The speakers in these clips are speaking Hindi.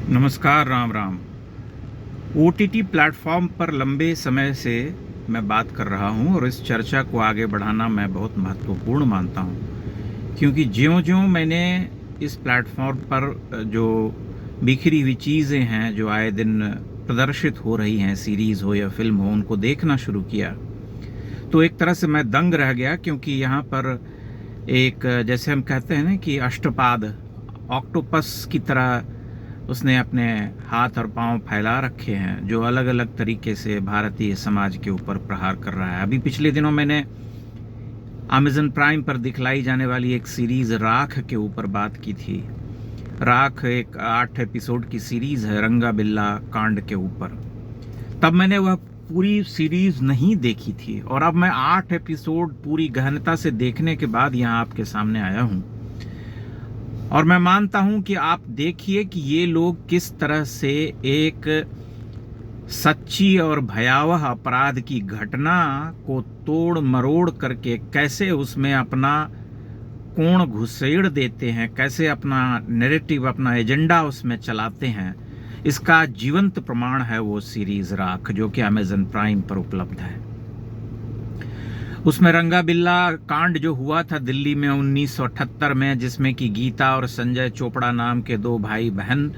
नमस्कार, राम राम। ओटीटी प्लेटफॉर्म पर लंबे समय से मैं बात कर रहा हूं और इस चर्चा को आगे बढ़ाना मैं बहुत महत्वपूर्ण मानता हूं, क्योंकि ज्यों-ज्यों मैंने इस प्लेटफॉर्म पर जो बिखरी हुई चीज़ें हैं, जो आए दिन प्रदर्शित हो रही हैं, सीरीज़ हो या फ़िल्म हो, उनको देखना शुरू किया, तो एक तरह से मैं दंग रह गया। क्योंकि यहाँ पर एक, जैसे हम कहते हैं ना कि अष्टपाद, ऑक्टोपस की तरह उसने अपने हाथ और पांव फैला रखे हैं, जो अलग-अलग तरीके से भारतीय समाज के ऊपर प्रहार कर रहा है। अभी पिछले दिनों मैंने अमेज़न प्राइम पर दिखलाई जाने वाली एक सीरीज़ राख के ऊपर बात की थी। राख एक 8 एपिसोड की सीरीज़ है, रंगा बिल्ला कांड के ऊपर। तब मैंने वह पूरी सीरीज़ नहीं देखी थी और अब मैं 8 एपिसोड पूरी गहनता से देखने के बाद यहाँ आपके सामने आया हूँ। और मैं मानता हूं कि आप देखिए कि ये लोग किस तरह से एक सच्ची और भयावह अपराध की घटना को तोड़ मरोड़ करके कैसे उसमें अपना कोण घुसेड़ देते हैं, कैसे अपना नैरेटिव, अपना एजेंडा उसमें चलाते हैं। इसका जीवंत प्रमाण है वो सीरीज राख, जो कि अमेज़न प्राइम पर उपलब्ध है। उसमें रंगा बिल्ला कांड जो हुआ था दिल्ली में 1978 में, जिसमें कि गीता और संजय चोपड़ा नाम के दो भाई बहन,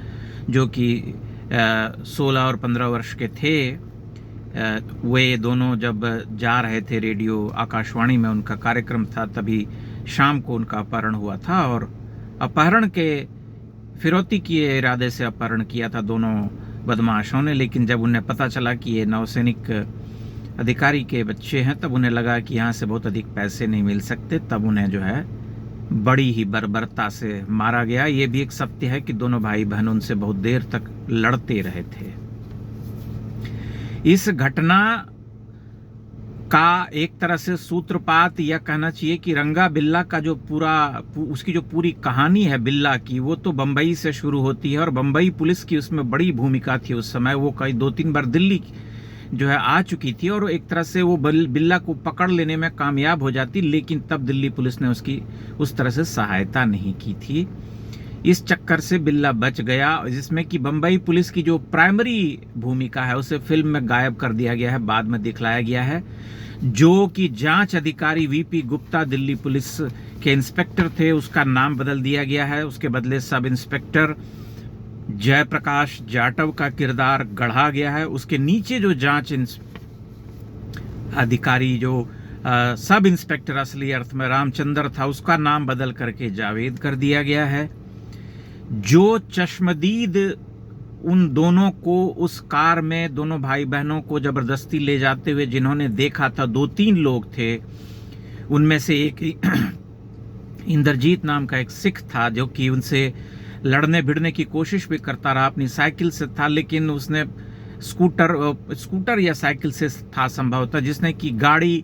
जो कि 16 और 15 वर्ष के थे, वे दोनों जब जा रहे थे रेडियो आकाशवाणी में, उनका कार्यक्रम था, तभी शाम को उनका अपहरण हुआ था। और अपहरण के फिरौती के इरादे से अपहरण किया था दोनों बदमाशों ने। लेकिन जब उन्हें पता चला कि ये नौसैनिक अधिकारी के बच्चे हैं, तब उन्हें लगा कि यहाँ से बहुत अधिक पैसे नहीं मिल सकते। तब उन्हें जो है बड़ी ही बर्बरता से मारा गया। ये भी एक सत्य है कि दोनों भाई बहन उनसे बहुत देर तक लड़ते रहे थे। इस घटना का एक तरह से सूत्रपात यह कहना चाहिए कि रंगा बिल्ला का जो उसकी जो पूरी कहानी है बिल्ला की, वो तो बंबई से शुरू होती है और बंबई पुलिस की उसमें बड़ी भूमिका थी उस समय। वो कई 2-3 बार दिल्ली जो है आ चुकी थी और एक तरह से वो बिल्ला को पकड़ लेने में कामयाब हो जाती, लेकिन तब दिल्ली पुलिस ने उसकी उस तरह से सहायता नहीं की थी। इस चक्कर से बिल्ला बच गया, जिसमें कि बंबई पुलिस की जो प्राइमरी भूमिका है उसे फिल्म में गायब कर दिया गया है, बाद में दिखलाया गया है। जो कि जांच अधिकारी वीपी गुप्ता दिल्ली पुलिस के इंस्पेक्टर थे, उसका नाम बदल दिया गया है। उसके बदले सब इंस्पेक्टर जयप्रकाश जाटव का किरदार गढ़ा गया है। उसके नीचे जो जांच अधिकारी, जो सब इंस्पेक्टर असली अर्थ में रामचंद्र था, उसका नाम बदल करके जावेद कर दिया गया है। जो चश्मदीद उन दोनों को उस कार में, दोनों भाई बहनों को जबरदस्ती ले जाते हुए जिन्होंने देखा था, 2-3 लोग थे। उनमें से एक इंद्रजीत नाम का एक सिख था, जो कि उनसे लड़ने भिड़ने की कोशिश भी करता रहा, अपनी साइकिल से था, लेकिन उसने स्कूटर या साइकिल से था संभवतः, जिसने कि गाड़ी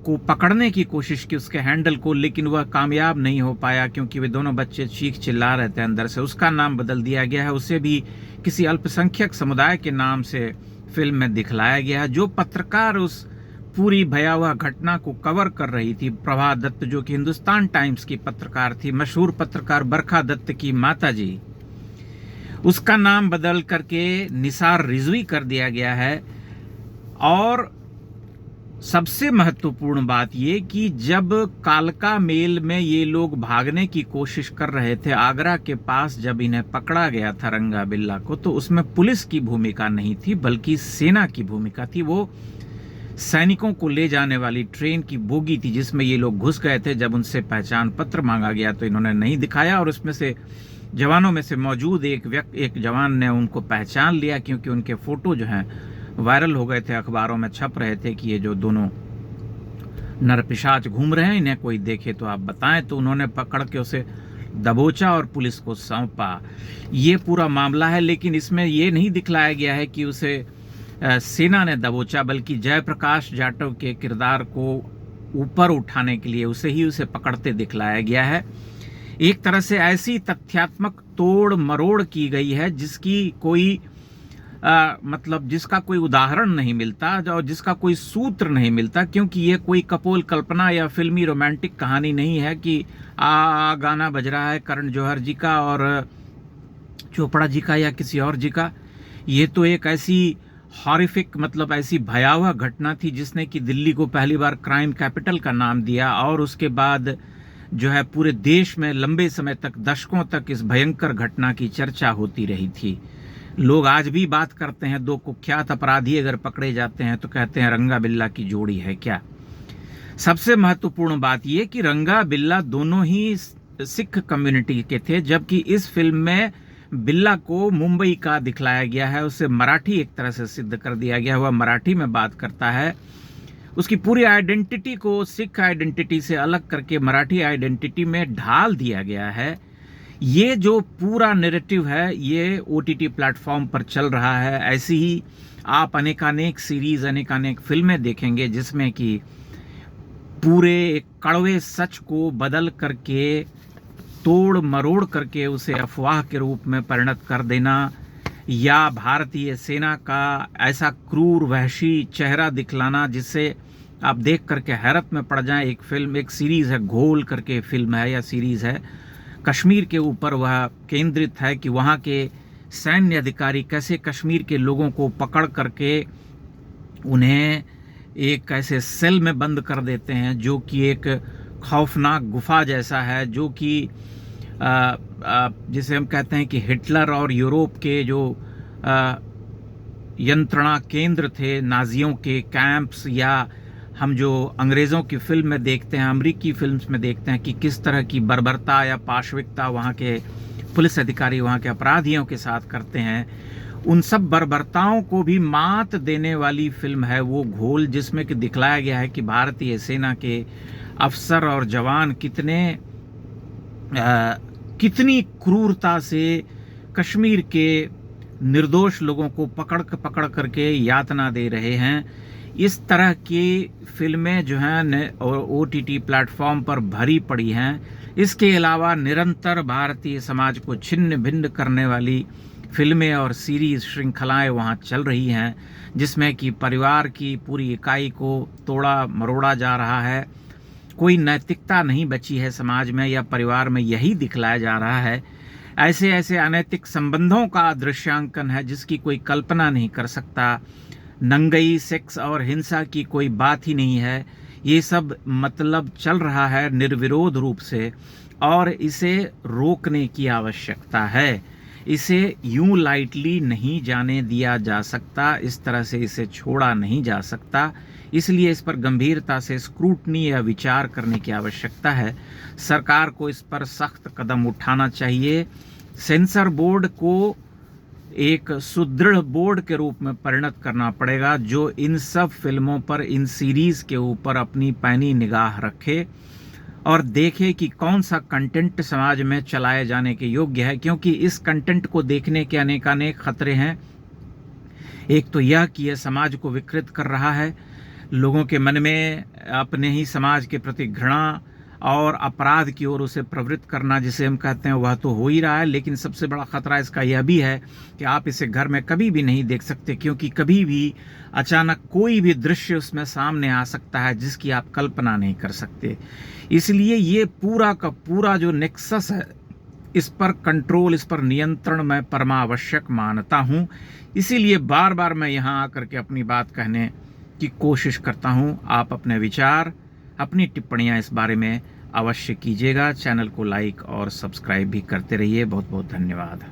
को पकड़ने की कोशिश की, उसके हैंडल को, लेकिन वह कामयाब नहीं हो पाया क्योंकि वे दोनों बच्चे चीख चिल्ला रहे थे अंदर से। उसका नाम बदल दिया गया है। उसे भी किसी अल्पसंख्यक समुदाय के नाम से फिल्म में दिखलाया गया है। जो पत्रकार उस पूरी भयावह घटना को कवर कर रही थी, प्रभा दत्त, जो कि हिंदुस्तान टाइम्स की पत्रकार थी, मशहूर पत्रकार बरखा दत्त की माताजी, उसका नाम बदल करके निसार रिजवी कर दिया गया है। और सबसे महत्वपूर्ण बात ये कि जब कालका मेल में ये लोग भागने की कोशिश कर रहे थे आगरा के पास, जब इन्हें पकड़ा गया था रंगा बिल्ला को, तो उसमें पुलिस की भूमिका नहीं थी बल्कि सेना की भूमिका थी। वो सैनिकों को ले जाने वाली ट्रेन की बोगी थी जिसमें ये लोग घुस गए थे। जब उनसे पहचान पत्र मांगा गया तो इन्होंने नहीं दिखाया और उसमें से जवानों में से मौजूद एक जवान ने उनको पहचान लिया, क्योंकि उनके फोटो जो हैं वायरल हो गए थे, अखबारों में छप रहे थे कि ये जो दोनों नरपिशाच घूम रहे हैं, इन्हें कोई देखे तो आप बताएं। तो उन्होंने पकड़ के उसे दबोचा और पुलिस को सौंपा। ये पूरा मामला है, लेकिन इसमें ये नहीं दिखलाया गया है कि उसे सेना ने दबोचा, बल्कि जयप्रकाश जाटव के किरदार को ऊपर उठाने के लिए उसे पकड़ते दिखलाया गया है। एक तरह से ऐसी तथ्यात्मक तोड़ मरोड़ की गई है जिसकी कोई मतलब जिसका कोई उदाहरण नहीं मिलता और जिसका कोई सूत्र नहीं मिलता, क्योंकि ये कोई कपोल कल्पना या फिल्मी रोमांटिक कहानी नहीं है कि गाना बज रहा है करण जौहर जी का और चोपड़ा जी का या किसी और जी का। ये तो एक ऐसी हॉरिफिक मतलब ऐसी भयावह घटना थी जिसने कि दिल्ली को पहली बार क्राइम कैपिटल का नाम दिया, और उसके बाद जो है पूरे देश में लंबे समय तक, दशकों तक इस भयंकर घटना की चर्चा होती रही थी। लोग आज भी बात करते हैं, दो कुख्यात अपराधी अगर पकड़े जाते हैं तो कहते हैं रंगा बिल्ला की जोड़ी है क्या। सबसे महत्वपूर्ण बात यह कि रंगा बिल्ला दोनों ही सिख कम्युनिटी के थे, जबकि इस फिल्म में बिल्ला को मुंबई का दिखलाया गया है, उसे मराठी एक तरह से सिद्ध कर दिया गया। वह मराठी में बात करता है, उसकी पूरी आइडेंटिटी को सिख आइडेंटिटी से अलग करके मराठी आइडेंटिटी में ढाल दिया गया है। ये जो पूरा नैरेटिव है ये OTT प्लेटफॉर्म पर चल रहा है। ऐसी ही आप अनेकानेक सीरीज, अनेकानेक फिल्में देखेंगे जिसमें कि पूरे एक कड़वे सच को बदल करके, तोड़ मरोड़ करके उसे अफवाह के रूप में परिणत कर देना, या भारतीय सेना का ऐसा क्रूर वहशी चेहरा दिखलाना जिससे आप देख करके हैरत में पड़ जाएं। एक फिल्म, एक सीरीज है, घोल करके फिल्म है या सीरीज है, कश्मीर के ऊपर वह केंद्रित है कि वहाँ के सैन्य अधिकारी कैसे कश्मीर के लोगों को पकड़ करके उन्हें एक ऐसे सेल में बंद कर देते हैं जो कि एक खौफनाक गुफा जैसा है, जो कि जिसे हम कहते हैं कि हिटलर और यूरोप के जो यंत्रणा केंद्र थे, नाजियों के कैंप्स, या हम जो अंग्रेज़ों की फिल्म में देखते हैं, अमेरिकी फिल्म्स में देखते हैं कि किस तरह की बर्बरता या पाशविकता वहाँ के पुलिस अधिकारी वहाँ के अपराधियों के साथ करते हैं, उन सब बर्बरताओं को भी मात देने वाली फिल्म है वो घोल, जिसमें कि दिखलाया गया है कि भारतीय सेना के अफसर और जवान कितनी क्रूरता से कश्मीर के निर्दोष लोगों को पकड़ करके यातना दे रहे हैं। इस तरह की फिल्में जो हैं OTT प्लेटफॉर्म पर भरी पड़ी हैं। इसके अलावा निरंतर भारतीय समाज को छिन्न भिन्न करने वाली फिल्में और सीरीज श्रृंखलाएं वहाँ चल रही हैं, जिसमें कि परिवार की पूरी इकाई को तोड़ा मरोड़ा जा रहा है। कोई नैतिकता नहीं बची है समाज में या परिवार में, यही दिखलाया जा रहा है। ऐसे ऐसे अनैतिक संबंधों का दृश्यांकन है जिसकी कोई कल्पना नहीं कर सकता। नंगई, सेक्स और हिंसा की कोई बात ही नहीं है। ये सब मतलब चल रहा है निर्विरोध रूप से, और इसे रोकने की आवश्यकता है। इसे यूं लाइटली नहीं जाने दिया जा सकता, इस तरह से इसे छोड़ा नहीं जा सकता। इसलिए इस पर गंभीरता से स्क्रूटनी या विचार करने की आवश्यकता है। सरकार को इस पर सख्त कदम उठाना चाहिए। सेंसर बोर्ड को एक सुदृढ़ बोर्ड के रूप में परिणत करना पड़ेगा, जो इन सब फिल्मों पर, इन सीरीज के ऊपर अपनी पैनी निगाह रखे और देखे कि कौन सा कंटेंट समाज में चलाए जाने के योग्य है, क्योंकि इस कंटेंट को देखने के अनेकानेक खतरे हैं। एक तो यह कि यह समाज को विकृत कर रहा है, लोगों के मन में अपने ही समाज के प्रति घृणा और अपराध की ओर उसे प्रवृत्त करना, जिसे हम कहते हैं, वह तो हो ही रहा है। लेकिन सबसे बड़ा खतरा इसका यह भी है कि आप इसे घर में कभी भी नहीं देख सकते, क्योंकि कभी भी अचानक कोई भी दृश्य उसमें सामने आ सकता है जिसकी आप कल्पना नहीं कर सकते। इसलिए ये पूरा का पूरा जो नेक्सस है, इस पर कंट्रोल, इस पर नियंत्रण मैं परमावश्यक मानता हूँ। इसीलिए बार बार मैं यहाँ आकर के अपनी बात कहने की कोशिश करता हूँ। आप अपने विचार, अपनी टिप्पणियाँ इस बारे में अवश्य कीजिएगा। चैनल को लाइक और सब्सक्राइब भी करते रहिए। बहुत बहुत धन्यवाद।